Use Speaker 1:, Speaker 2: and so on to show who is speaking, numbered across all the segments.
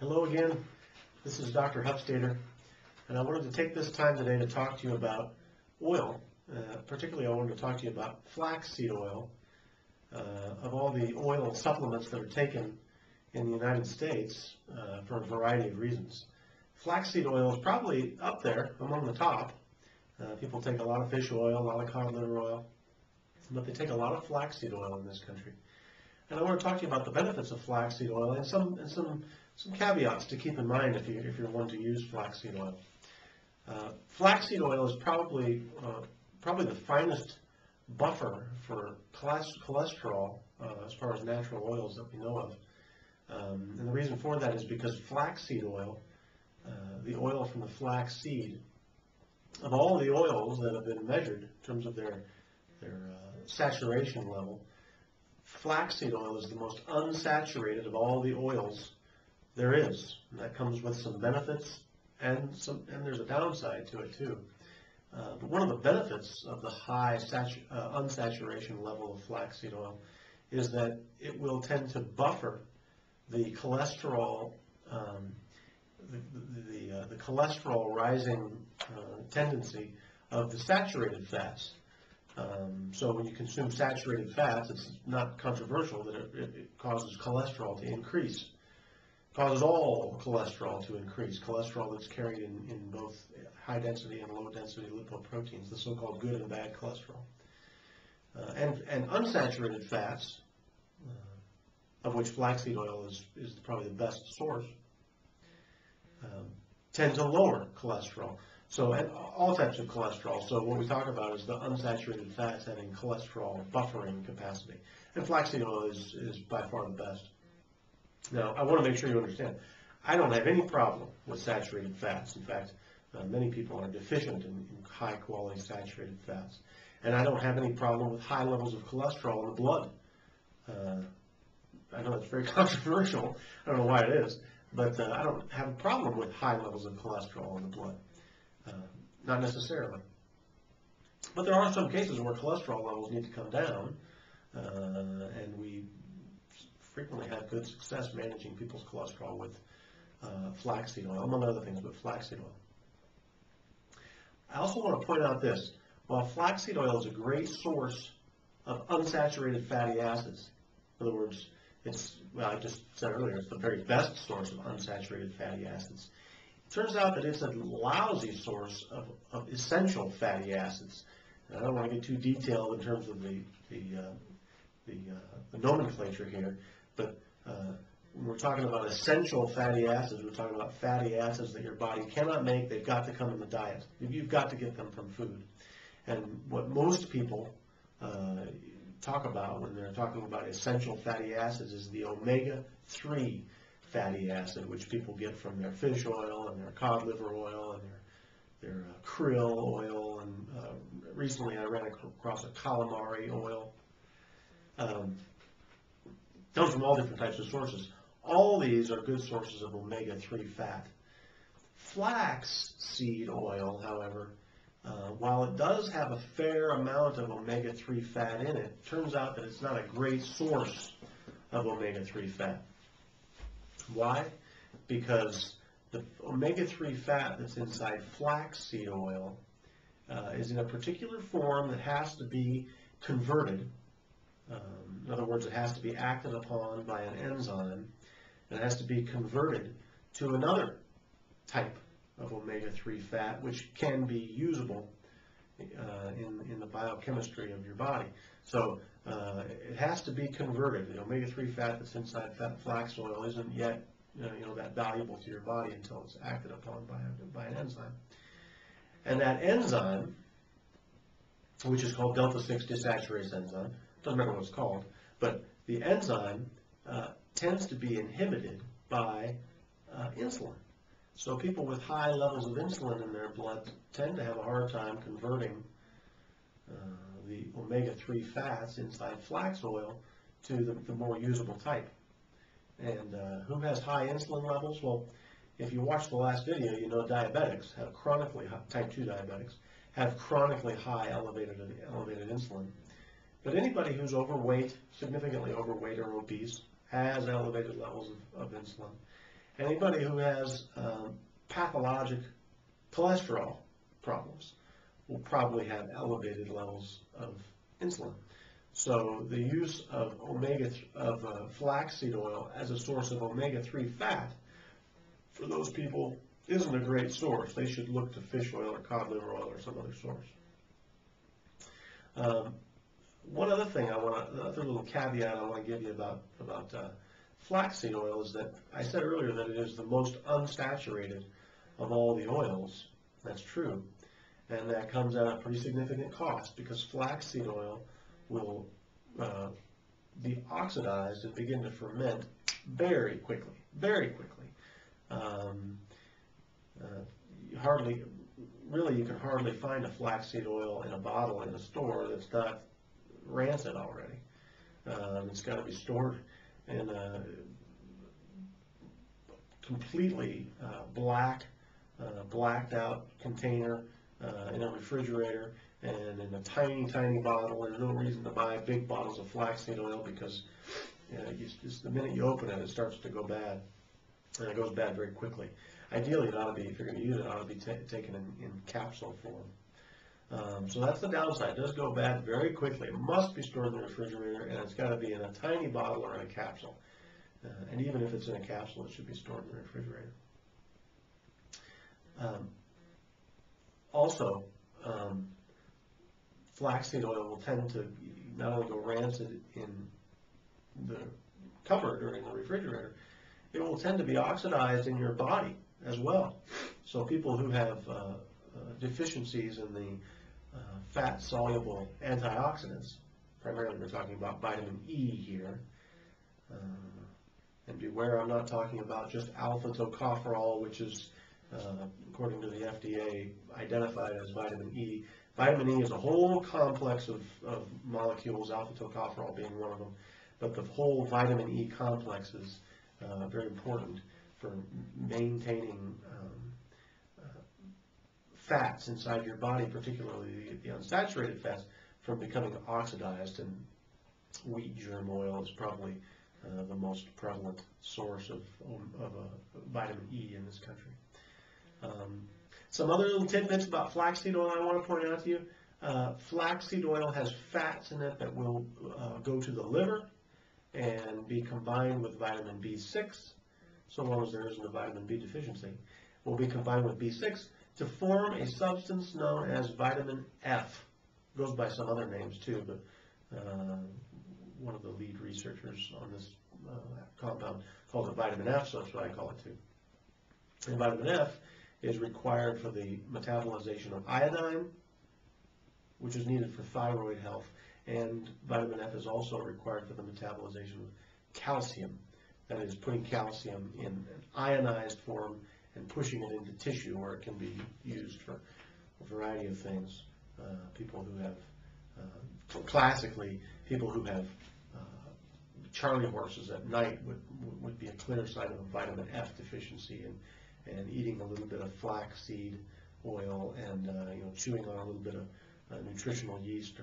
Speaker 1: Hello again, this is Dr. Hufstader, and I wanted to take this time today to talk to you about oil. Particularly I wanted to talk to you about flaxseed oil. Of all the oil supplements that are taken in the United States for a variety of reasons, flaxseed oil is probably up there among the top. People take a lot of fish oil, a lot of cod liver oil, but they take a lot of flaxseed oil in this country. And I want to talk to you about the benefits of flaxseed oil and some caveats to keep in mind if you're one to use flaxseed oil. Flaxseed oil is probably the finest buffer for cholesterol as far as natural oils that we know of. And the reason for that is because flaxseed oil, the oil from the flax seed, of all the oils that have been measured in terms of their saturation level, flaxseed oil is the most unsaturated of all the oils there is. And that comes with some benefits and there's a downside to it too. But one of the benefits of the high unsaturation level of flaxseed oil is that it will tend to buffer the cholesterol, the cholesterol rising tendency of the saturated fats. So when you consume saturated fats, it's not controversial that it causes cholesterol to increase. It causes all cholesterol to increase, cholesterol that's carried in both high density and low density lipoproteins, the so-called good and bad cholesterol. And unsaturated fats, of which flaxseed oil is probably the best source, tend to lower cholesterol. So, and all types of cholesterol. So what we talk about is the unsaturated fats having cholesterol buffering capacity. And flaxseed oil is by far the best. Now, I want to make sure you understand, I don't have any problem with saturated fats. In fact, many people are deficient in high quality saturated fats. And I don't have any problem with high levels of cholesterol in the blood. I know that's very controversial. I don't know why it is. But I don't have a problem with high levels of cholesterol in the blood. Not necessarily. But there are some cases where cholesterol levels need to come down, and we frequently have good success managing people's cholesterol with flaxseed oil, among other things, but flaxseed oil. I also want to point out this. While flaxseed oil is a great source of unsaturated fatty acids, in other words, I just said earlier, it's the very best source of unsaturated fatty acids. It turns out that it's a lousy source of essential fatty acids. And I don't want to get too detailed in terms of the nomenclature here, but when we're talking about essential fatty acids, we're talking about fatty acids that your body cannot make. They've got to come in the diet. You've got to get them from food. And what most people talk about when they're talking about essential fatty acids is the omega-3 fatty acid, which people get from their fish oil and their cod liver oil and their krill oil, and recently I ran across a calamari oil. Comes from all different types of sources. All these are good sources of omega-3 fat. Flax seed oil, however, while it does have a fair amount of omega-3 fat in it, turns out that it's not a great source of omega-3 fat. Why? Because the omega-3 fat that's inside flaxseed oil is in a particular form that has to be converted. In other words, it has to be acted upon by an enzyme, and it has to be converted to another type of omega-3 fat, which can be usable in the biochemistry of your body. So it has to be converted. The omega-3 fat that's inside flax oil isn't yet that valuable to your body until it's acted upon by an enzyme. And that enzyme, which is called delta-6 desaturase enzyme, doesn't matter what it's called, but the enzyme tends to be inhibited by insulin. So people with high levels of insulin in their blood tend to have a hard time converting the omega-3 fats inside flax oil to the more usable type. And who has high insulin levels? Well, if you watch the last video, you know diabetics have chronically high, type 2 diabetics have chronically high elevated insulin. But anybody who's overweight, significantly overweight or obese, has elevated levels of insulin. Anybody who has pathologic cholesterol problems will probably have elevated levels of insulin. So the use of flaxseed oil as a source of omega-3 fat for those people isn't a great source. They should look to fish oil or cod liver oil or some other source. One other thing another little caveat I want to give you about flaxseed oil is that I said earlier that it is the most unsaturated of all the oils. That's true. And that comes at a pretty significant cost because flaxseed oil will be oxidized and begin to ferment very quickly, very quickly. You can hardly find a flaxseed oil in a bottle in a store that's not rancid already. It's got to be stored in a completely blacked out container in a refrigerator and in a tiny, tiny bottle. There's no reason to buy big bottles of flaxseed oil because just the minute you open it, it starts to go bad, and it goes bad very quickly. Ideally, it ought to be, if you're going to use it, it ought to be taken in capsule form. So that's the downside. It does go bad very quickly. It must be stored in the refrigerator, and it's got to be in a tiny bottle or in a capsule. And even if it's in a capsule, it should be stored in the refrigerator. Also, flaxseed oil will tend to not only go rancid in the cupboard or in the refrigerator, it will tend to be oxidized in your body as well. So people who have deficiencies in the fat-soluble antioxidants, primarily we're talking about vitamin E here, and beware, I'm not talking about just alpha-tocopherol, which is, according to the FDA, identified as vitamin E. Vitamin E is a whole complex of molecules, alpha-tocopherol being one of them, but the whole vitamin E complex is very important for maintaining fats inside your body, particularly the unsaturated fats, from becoming oxidized, and wheat germ oil is probably the most prevalent source of vitamin E in this country. Some other little tidbits about flaxseed oil I want to point out to you. Flaxseed oil has fats in it that will go to the liver and be combined with vitamin B6, so long as there isn't a vitamin B deficiency, will be combined with B6 to form a substance known as vitamin F. It goes by some other names too, but one of the lead researchers on this compound calls it vitamin F, so that's what I call it too. And vitamin F is required for the metabolization of iodine, which is needed for thyroid health, and vitamin F is also required for the metabolization of calcium. That is, putting calcium in an ionized form and pushing it into tissue where it can be used for a variety of things. People who have, classically, people who have Charlie horses at night would be a clear sign of a vitamin F deficiency, and eating a little bit of flaxseed oil and chewing on a little bit of nutritional yeast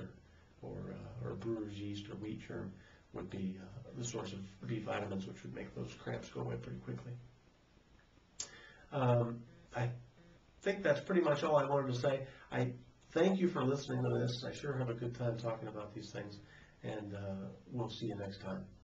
Speaker 1: or brewer's yeast or wheat germ would be the source of B vitamins, which would make those cramps go away pretty quickly. I think that's pretty much all I wanted to say. I thank you for listening to this. I sure have a good time talking about these things, and we'll see you next time.